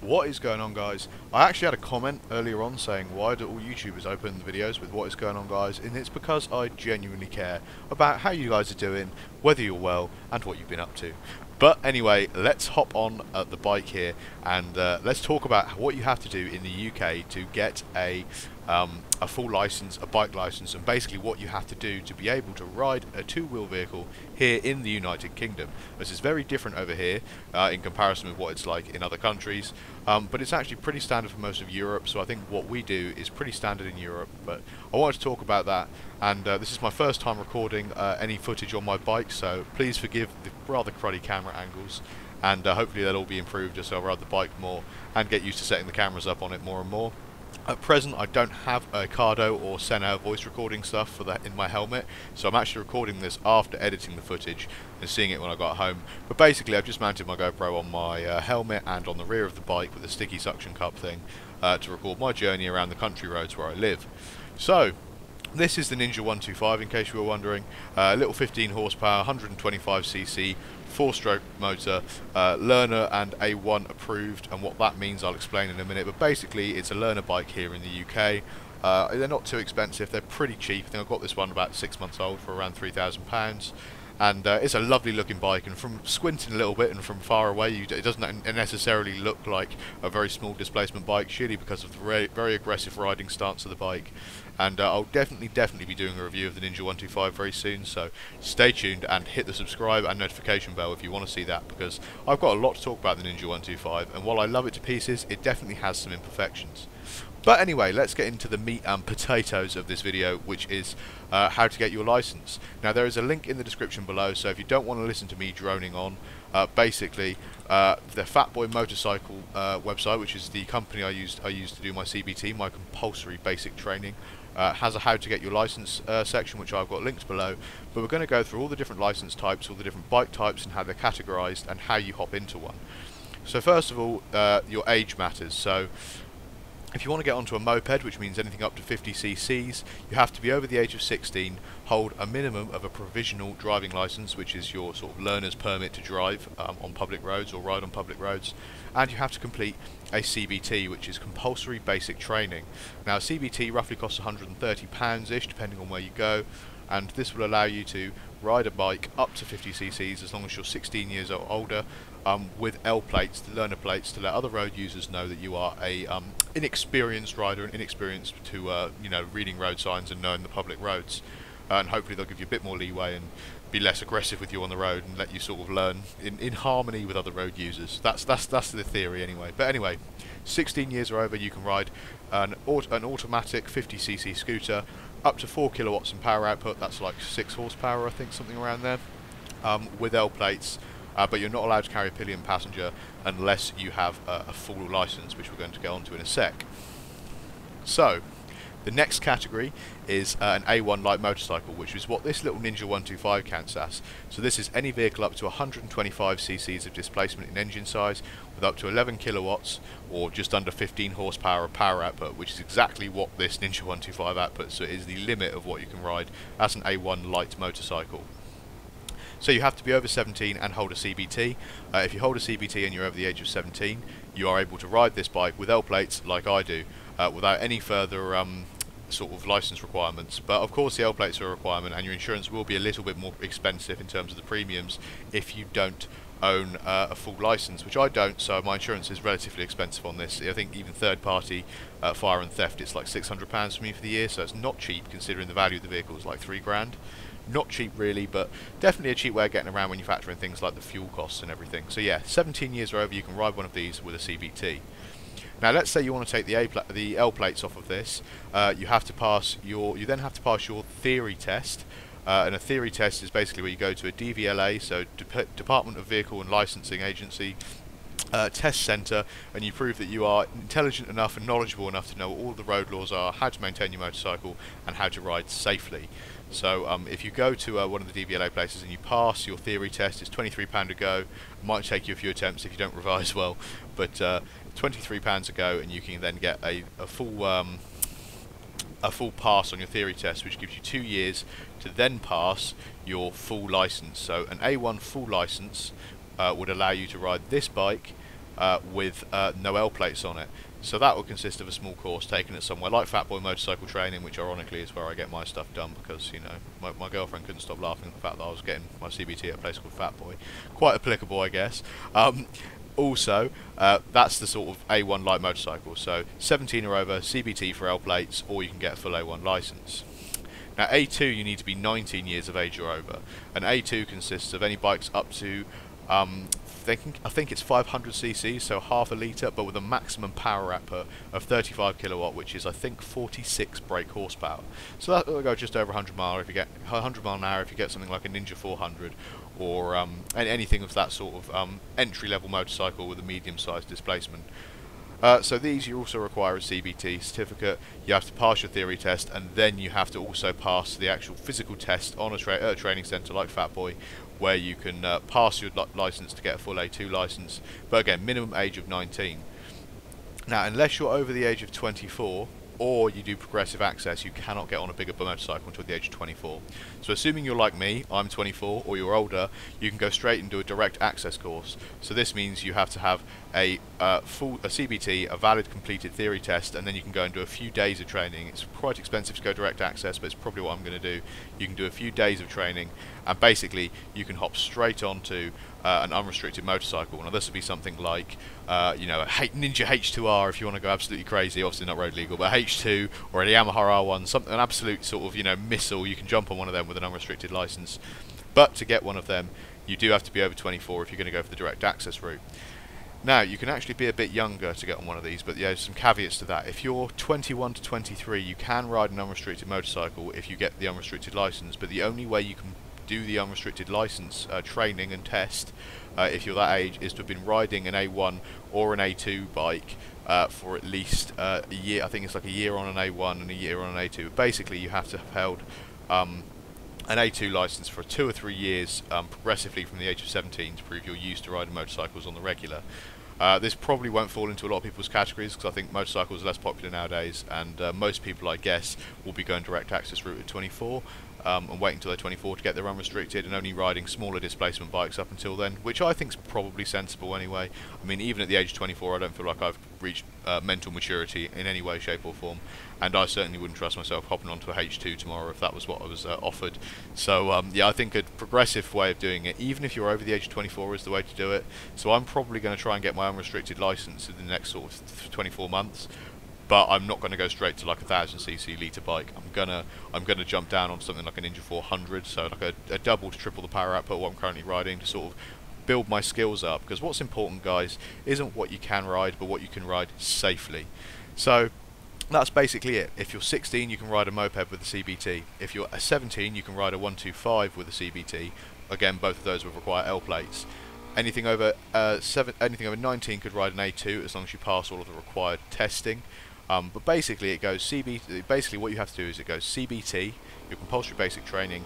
What is going on, guys? I actually had a comment earlier on saying why do all YouTubers open the videos with what is going on, guys, and it's because I genuinely care about how you guys are doing, whether you're well, and what you've been up to. But anyway, let's hop on the bike here and let's talk about what you have to do in the UK to get a full license, a bike license, and basically what you have to do to be able to ride a two-wheel vehicle here in the United Kingdom. This is very different over here in comparison with what it's like in other countries, but it's actually pretty standard for most of Europe, so I think what we do is pretty standard in Europe. But I wanted to talk about that, and this is my first time recording any footage on my bike, so please forgive the rather cruddy camera angles, and hopefully they'll all be improved just so I ride the bike more and get used to setting the cameras up on it more and more. At present, I don't have a Cardo or Sena voice recording stuff for that in my helmet, so I'm actually recording this after editing the footage and seeing it when I got home. But basically, I've just mounted my GoPro on my helmet and on the rear of the bike with a sticky suction cup thing to record my journey around the country roads where I live. So, this is the Ninja 125, in case you were wondering. Little 15 horsepower, 125cc, 4-stroke motor, learner and A1 approved, and what that means I'll explain in a minute. But basically, it's a learner bike here in the UK. They're not too expensive, they're pretty cheap. I think I got this one about 6 months old for around £3,000. And it's a lovely looking bike, and from squinting a little bit and from far away it doesn't necessarily look like a very small displacement bike, surely because of the very aggressive riding stance of the bike. And I'll definitely be doing a review of the Ninja 125 very soon, so stay tuned and hit the subscribe and notification bell if you want to see that, because I've got a lot to talk about the Ninja 125, and while I love it to pieces, it definitely has some imperfections. But anyway, let's get into the meat and potatoes of this video, which is how to get your license. Now, there is a link in the description below, so if you don't want to listen to me droning on, basically the Fatboy Motorcycle website, which is the company I use to do my CBT, my compulsory basic training, has a how to get your license section, which I've got linked below. But we're going to go through all the different license types, all the different bike types, and how they're categorized and how you hop into one. So first of all, your age matters. So if you want to get onto a moped, which means anything up to 50 cc's, you have to be over the age of 16, hold a minimum of a provisional driving license, which is your sort of learner's permit to drive on public roads or ride on public roads, and you have to complete a CBT, which is compulsory basic training. Now, CBT roughly costs £130-ish, depending on where you go, and this will allow you to ride a bike up to 50 cc's as long as you're 16 years or older, with L plates, the learner plates, to let other road users know that you are a inexperienced rider and inexperienced to reading road signs and knowing the public roads, and hopefully they'll give you a bit more leeway and be less aggressive with you on the road and let you sort of learn in harmony with other road users. That's the theory anyway. But anyway, 16 years or over, you can ride an automatic 50cc scooter up to 4 kilowatts in power output. That's like 6 horsepower, I think, something around there, with L plates. But you're not allowed to carry a pillion passenger unless you have a full license, which we're going to get onto in a sec. So, the next category is an A1 light motorcycle, which is what this little Ninja 125 counts as. So this is any vehicle up to 125 cc's of displacement in engine size, with up to 11 kilowatts or just under 15 horsepower of power output, which is exactly what this Ninja 125 outputs. So it is the limit of what you can ride as an A1 light motorcycle. So you have to be over 17 and hold a CBT. If you hold a CBT and you're over the age of 17, you are able to ride this bike with L plates like I do, without any further sort of license requirements. But of course the L plates are a requirement, and your insurance will be a little bit more expensive in terms of the premiums if you don't own a full license, which I don't, so my insurance is relatively expensive on this. I think even third party fire and theft, it's like £600 for me for the year, so it's not cheap considering the value of the vehicle is like £3,000. Not cheap really, but definitely a cheap way of getting around when you factor in things like the fuel costs and everything. So yeah, 17 years or over, you can ride one of these with a CBT. Now, let's say you want to take the L plates off of this. You then have to pass your theory test. And a theory test is basically where you go to a DVLA, so Department of Vehicle and Licensing Agency, test centre, and you prove that you are intelligent enough and knowledgeable enough to know what all the road laws are, how to maintain your motorcycle, and how to ride safely. So if you go to one of the DVLA places and you pass your theory test, it's £23 a go. It might take you a few attempts if you don't revise well, but £23 a go, and you can then get a full pass on your theory test, which gives you 2 years to then pass your full license. So an A1 full license would allow you to ride this bike with no L plates on it. So that will consist of a small course taken at somewhere like Fatboy Motorcycle Training, which ironically is where I get my stuff done, because, you know, my girlfriend couldn't stop laughing at the fact that I was getting my CBT at a place called Fatboy. Quite applicable, I guess. Also, that's the sort of A1 light motorcycle, so 17 or over, CBT for L plates, or you can get a full A1 licence. Now A2 you need to be 19 years of age or over, and A2 consists of any bikes up to I think it's 500cc, so half a litre, but with a maximum power output of 35 kilowatt, which is I think 46 brake horsepower. So that will go just over 100 mile if you get 100 mile an hour if you get something like a Ninja 400 or anything of that sort of entry-level motorcycle with a medium-sized displacement. So these you also require a CBT certificate. You have to pass your theory test, and then you have to also pass the actual physical test on a training centre like Fatboy, where you can pass your licence to get a full A2 licence, but again, minimum age of 19. Now, unless you're over the age of 24, or you do progressive access, you cannot get on a bigger motorcycle until the age of 24. So assuming you're like me, I'm 24, or you're older, you can go straight and do a direct access course. So this means you have to have a CBT, a valid completed theory test, and then you can go and do a few days of training. It's quite expensive to go direct access, but it's probably what I'm going to do. You can do a few days of training, and basically you can hop straight onto an unrestricted motorcycle. Now this would be something like, you know, a Ninja H2R if you want to go absolutely crazy, obviously not road legal, but H2 or a Yamaha R1, something, an absolute sort of, you know, missile. You can jump on one of them with an unrestricted license. But to get one of them, you do have to be over 24 if you're going to go for the direct access route. Now, you can actually be a bit younger to get on one of these, but there's some caveats to that. If you're 21 to 23, you can ride an unrestricted motorcycle if you get the unrestricted license, but the only way you can do the unrestricted license training and test if you're that age is to have been riding an A1 or an A2 bike for at least a year. I think it's like a year on an A1 and a year on an A2. Basically, you have to have held an A2 license for 2 or 3 years progressively from the age of 17 to prove you're used to riding motorcycles on the regular. This probably won't fall into a lot of people's categories, because I think motorcycles are less popular nowadays, and most people, I guess, will be going direct access route at 24 and waiting until they're 24 to get their unrestricted, and only riding smaller displacement bikes up until then, which I think is probably sensible anyway. I mean, even at the age of 24, I don't feel like I've reached mental maturity in any way, shape or form, and I certainly wouldn't trust myself hopping onto a H2 tomorrow if that was what I was offered. So yeah, I think a progressive way of doing it, even if you're over the age of 24, is the way to do it. So I'm probably going to try and get my unrestricted license in the next sort of 24 months. But I'm not going to go straight to like a 1000cc litre bike. I'm gonna jump down on something like a Ninja 400, so like a double to triple the power output of what I'm currently riding, to sort of build my skills up. Because what's important, guys, isn't what you can ride, but what you can ride safely. So that's basically it. If you're 16, you can ride a moped with a CBT. If you're 17, you can ride a 125 with a CBT. Again, both of those will require L plates. Anything over 19 could ride an A2 as long as you pass all of the required testing. But basically it goes CBT. Basically what you have to do is it goes CBT, your compulsory basic training,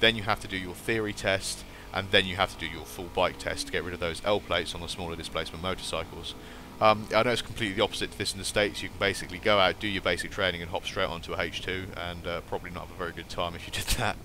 then you have to do your theory test, and then you have to do your full bike test to get rid of those L plates on the smaller displacement motorcycles. I know it's completely the opposite to this in the States. You can basically go out, do your basic training and hop straight onto a H2, and probably not have a very good time if you did that.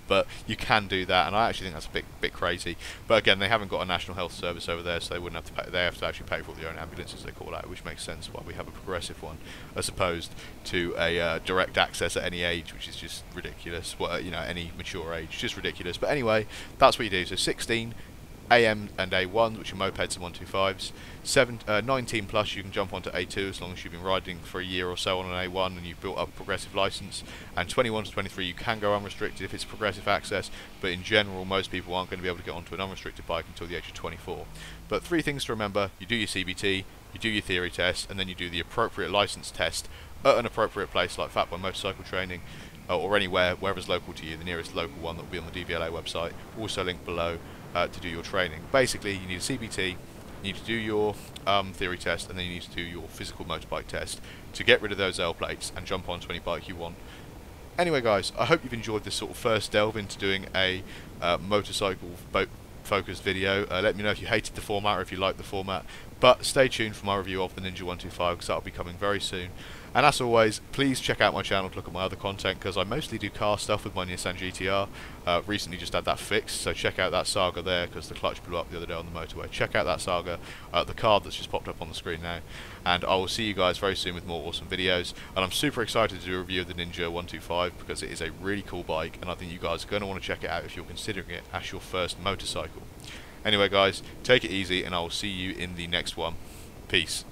But you can do that, and I actually think that's a bit crazy. But again, they haven't got a national health service over there, so they wouldn't have to pay. They have to actually pay for their own ambulances, they call out, which makes sense why we have a progressive one, as opposed to a direct access at any age, which is just ridiculous. Well, you know, any mature age, just ridiculous. But anyway, that's what you do. So 16. AM and A1, which are mopeds and 125s. 19 plus, you can jump onto A2 as long as you've been riding for a year or so on an A1 and you've built up a progressive license. And 21 to 23, you can go unrestricted if it's progressive access, but in general, most people aren't going to be able to get onto an unrestricted bike until the age of 24. But 3 things to remember: you do your CBT, you do your theory test, and then you do the appropriate license test at an appropriate place like Fatboy Motorcycle Training, or anywhere, wherever's local to you. The nearest local one that will be on the DVLA website, also linked below, to do your training. Basically, you need a CBT, you need to do your theory test, and then you need to do your physical motorbike test to get rid of those L plates and jump onto any bike you want. Anyway, guys, I hope you've enjoyed this sort of first delve into doing a motorcycle boat focused video. Let me know if you hated the format or if you liked the format, but stay tuned for my review of the Ninja 125, because that'll be coming very soon. And as always, please check out my channel to look at my other content, because I mostly do car stuff with my Nissan GTR. Recently just had that fixed, so check out that saga there, because the clutch blew up the other day on the motorway. Check out that saga, the card that's just popped up on the screen now. And I will see you guys very soon with more awesome videos. And I'm super excited to do a review of the Ninja 125, because it is a really cool bike, and I think you guys are going to want to check it out if you're considering it as your first motorcycle. Anyway guys, take it easy, and I will see you in the next one. Peace.